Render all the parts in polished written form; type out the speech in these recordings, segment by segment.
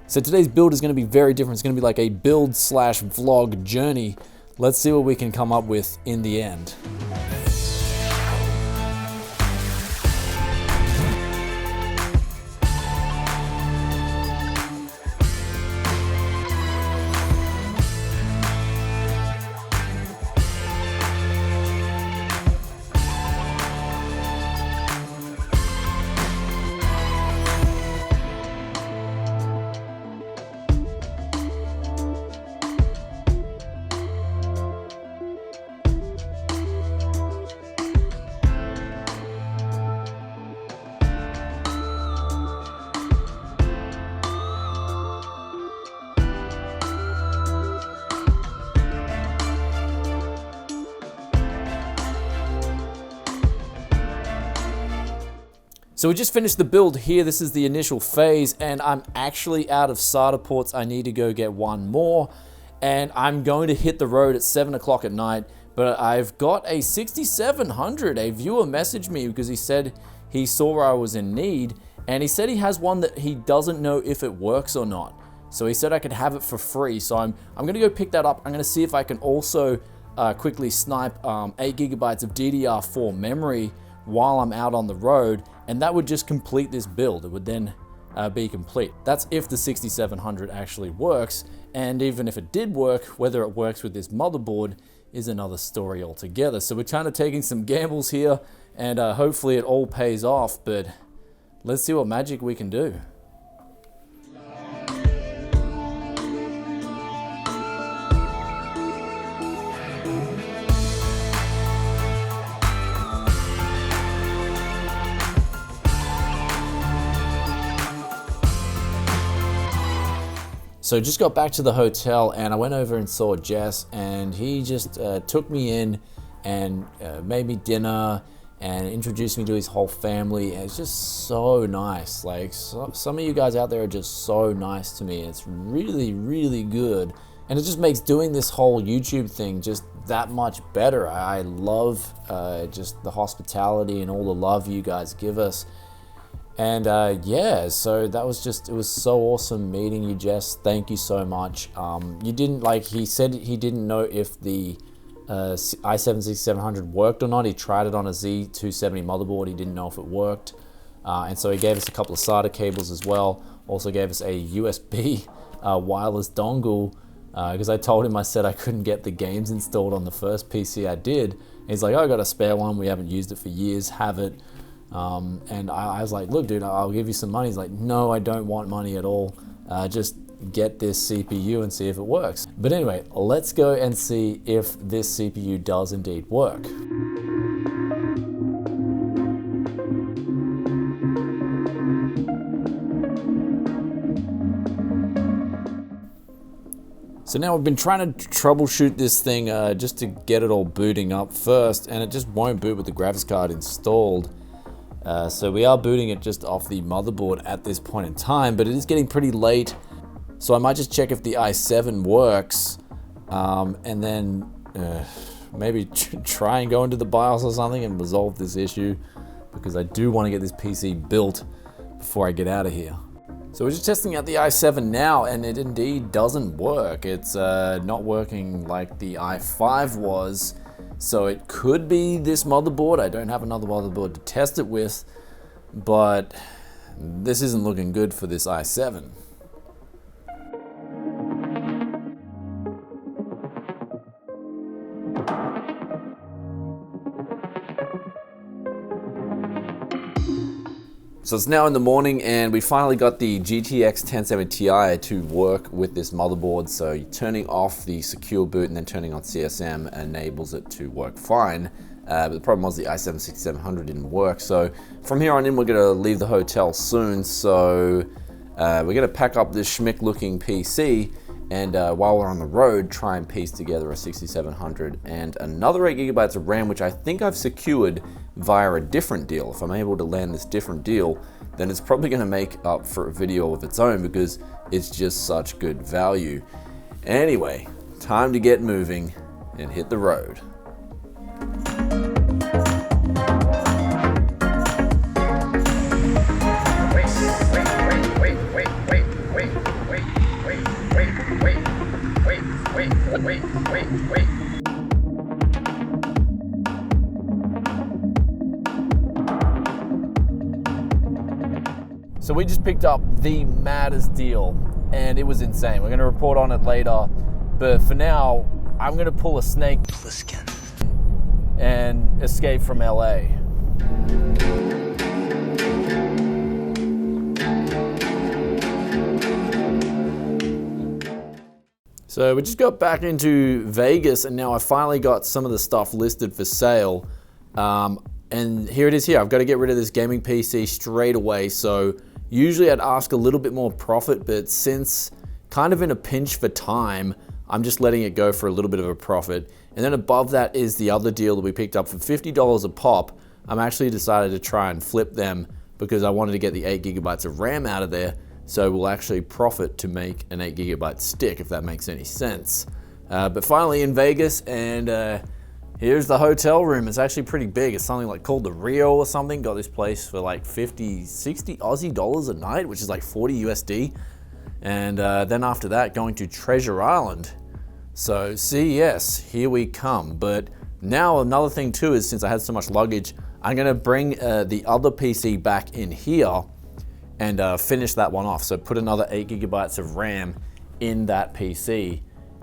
So today's build is going to be very different. It's going to be like a build slash vlog journey. Let's see what we can come up with in the end. So we just finished the build here. This is the initial phase, and I'm actually out of SATA ports. I need to go get one more, and I'm going to hit the road at 7 o'clock at night. But I've got a 6700. A viewer messaged me because he said he saw I was in need, and he said he has one that he doesn't know if it works or not. So he said I could have it for free. So I'm gonna go pick that up. I'm gonna see if I can also quickly snipe 8 gigabytes of DDR4 memory while I'm out on the road, and that would just complete this build. It would then be complete. That's if the 6700 actually works, and even if it did work, whether it works with this motherboard is another story altogether. So we're kind of taking some gambles here, and hopefully it all pays off, but let's see what magic we can do. So just got back to the hotel, and I went over and saw Jess, and he just took me in and made me dinner and introduced me to his whole family. And it's just so nice. Like, some of you guys out there are just so nice to me. It's really, really good. And it just makes doing this whole YouTube thing just that much better. I love just the hospitality and all the love you guys give us. And yeah, so that was just, it was so awesome meeting you, Jess. Thank you so much. You didn't, like, he said he didn't know if the i7-6700 worked or not. He tried it on a Z270 motherboard. He didn't know if it worked. And so he gave us a couple of SATA cables as well. Also gave us a USB wireless dongle, because I told him, I said I couldn't get the games installed on the first PC I did. And he's like, oh, I got a spare one. We haven't used it for years. Have it. And I was like, look, dude, I'll give you some money. He's like, no, I don't want money at all. Just get this CPU and see if it works. But anyway, let's go and see if this CPU does indeed work. So now I've been trying to troubleshoot this thing just to get it all booting up first, and it just won't boot with the graphics card installed. So we are booting it just off the motherboard at this point in time, but it is getting pretty late. So I might just check if the i7 works, and then maybe try and go into the BIOS or something and resolve this issue, because I do want to get this PC built before I get out of here. So we're just testing out the i7 now, and it indeed doesn't work. It's not working like the i5 was. So it could be this motherboard. I don't have another motherboard to test it with, but this isn't looking good for this i7. So it's now in the morning, and we finally got the GTX 1070 Ti to work with this motherboard. So turning off the secure boot and then turning on CSM enables it to work fine. But the problem was the i7-6700 didn't work. So from here on in, we're gonna leave the hotel soon. So we're gonna pack up this schmick looking PC, and while we're on the road, try and piece together a 6700 and another 8 gigabytes of RAM, which I think I've secured via a different deal. If I'm able to land this different deal, then it's probably going to make up for a video of its own, because it's just such good value. Anyway, time to get moving and hit the road. Wait. Wait. So we just picked up the maddest deal, and it was insane. We're going to report on it later, but for now, I'm going to pull a Snake Plissken and escape from LA. So we just got back into Vegas, and now I finally got some of the stuff listed for sale. And here it is here. I've got to get rid of this gaming PC straight away. So usually I'd ask a little bit more profit, but since kind of in a pinch for time, I'm just letting it go for a little bit of a profit. And then above that is the other deal that we picked up for $50 a pop. I'm actually decided to try and flip them because I wanted to get the 8 gigabytes of RAM out of there. So we'll actually profit to make an 8 gigabyte stick, if that makes any sense. But finally in Vegas, and here's the hotel room. It's actually pretty big. It's something like called the Rio or something. Got this place for like 50, 60 Aussie dollars a night, which is like 40 USD. And then after that, going to Treasure Island. So CES, here we come. But now another thing too is, since I had so much luggage, I'm gonna bring the other PC back in here and finish that one off. So put another 8 gigabytes of RAM in that PC,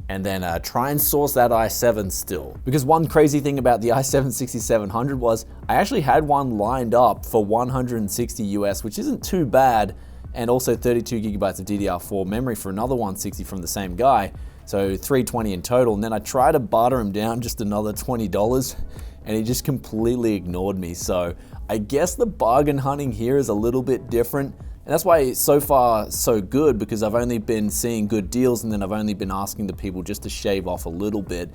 and then try and source that i7 still. Because one crazy thing about the i7-6700 was I actually had one lined up for 160 US, which isn't too bad, and also 32 gigabytes of DDR4 memory for another 160 from the same guy. So 320 in total, and then I tried to barter him down just another $20, and he just completely ignored me. So I guess the bargain hunting here is a little bit different, and that's why it's so far so good, because I've only been seeing good deals, and then I've only been asking the people just to shave off a little bit,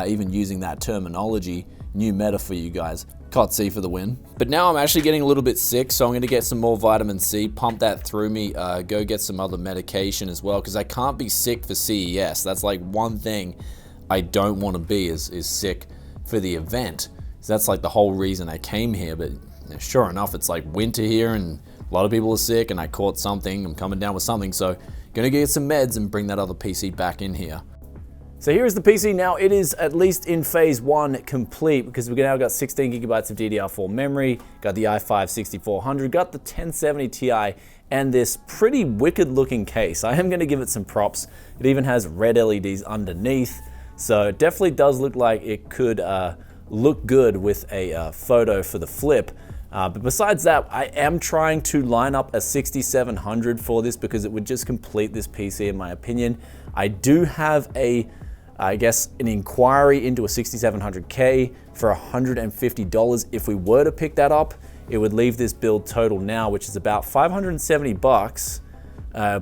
even using that terminology. New meta for you guys. Cot C for the win. But now I'm actually getting a little bit sick, so I'm gonna get some more vitamin C, pump that through me, go get some other medication as well, because I can't be sick for CES. That's like one thing I don't want to be, is sick for the event. So that's like the whole reason I came here. But sure enough, it's like winter here and a lot of people are sick, and I caught something. I'm coming down with something, so gonna get some meds and bring that other PC back in here. So here is the PC now. It is at least in phase one complete, because we've now got 16 gigabytes of DDR4 memory, got the i5-6400, got the 1070 Ti, and this pretty wicked looking case. I am gonna give it some props. It even has red LEDs underneath, so it definitely does look like it could look good with a photo for the flip. But besides that, I am trying to line up a 6700 for this, because it would just complete this PC in my opinion. I do have I guess an inquiry into a 6700K for $150. If we were to pick that up, it would leave this build total now, which is about 570 bucks,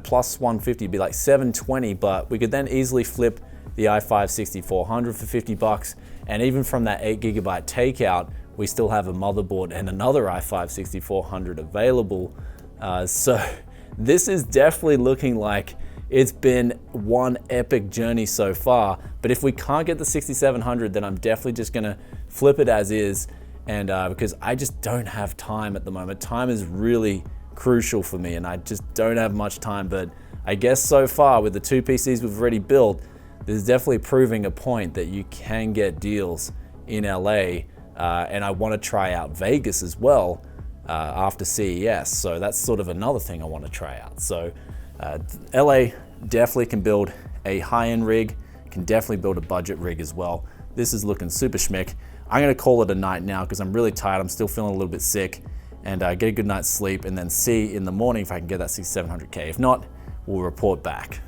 plus 150 would be like 720, but we could then easily flip the i5-6400 for 50 bucks. And even from that 8 gigabyte takeout, we still have a motherboard and another i5-6400 available. So this is definitely looking like it's been one epic journey so far. But if we can't get the 6700, then I'm definitely just gonna flip it as is, and because I just don't have time at the moment. Time is really crucial for me, and I just don't have much time. But I guess so far, with the two PCs we've already built, this is definitely proving a point that you can get deals in LA, and I want to try out Vegas as well after CES. So that's sort of another thing I want to try out. So LA definitely can build a high-end rig, can definitely build a budget rig as well. This is looking super schmick. I'm gonna call it a night now, because I'm really tired. I'm still feeling a little bit sick, and get a good night's sleep, and then see in the morning if I can get that 6700K. If not, we'll report back.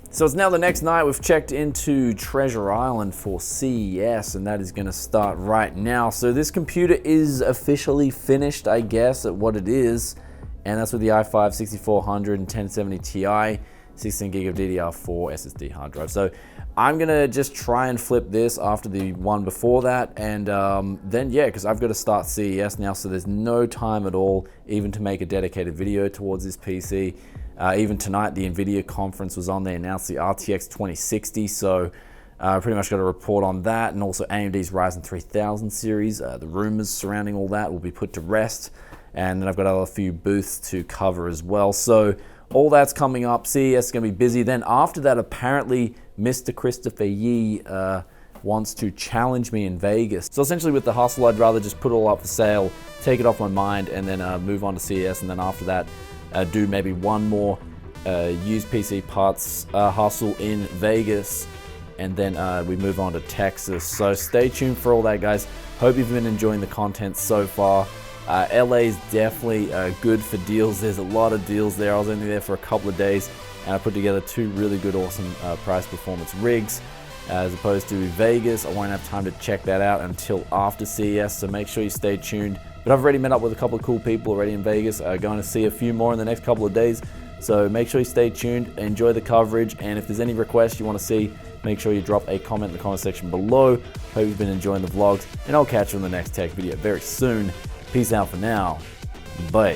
So it's now the next night. We've checked into Treasure Island for CES, and that is gonna start right now. So this computer is officially finished, I guess, at what it is. And that's with the i5-6400 and 1070 Ti, 16 gig of DDR4 SSD hard drive. So I'm gonna just try and flip this after the one before that, and then yeah, because I've got to start CES now, so there's no time at all even to make a dedicated video towards this PC. Even tonight, the NVIDIA conference was on. They announced the RTX 2060, so pretty much got a report on that, and also AMD's Ryzen 3000 series. The rumors surrounding all that will be put to rest. And then I've got a few booths to cover as well. So all that's coming up. CES is going to be busy. Then after that, apparently, Mr. Christopher Yee wants to challenge me in Vegas. So essentially with the hustle, I'd rather just put it all up for sale, take it off my mind, and then move on to CES. And then after that, do maybe one more used PC parts hustle in Vegas. And then we move on to Texas. So stay tuned for all that, guys. Hope you've been enjoying the content so far. LA is definitely good for deals. There's a lot of deals there. I was only there for a couple of days, and I put together 2 really good, awesome price performance rigs. As opposed to Vegas, I won't have time to check that out until after CES, so make sure you stay tuned. But I've already met up with a couple of cool people already in Vegas. Going to see a few more in the next couple of days. So make sure you stay tuned, enjoy the coverage, and if there's any requests you want to see, make sure you drop a comment in the comment section below. Hope you've been enjoying the vlogs, and I'll catch you in the next tech video very soon. Peace out for now. Bye.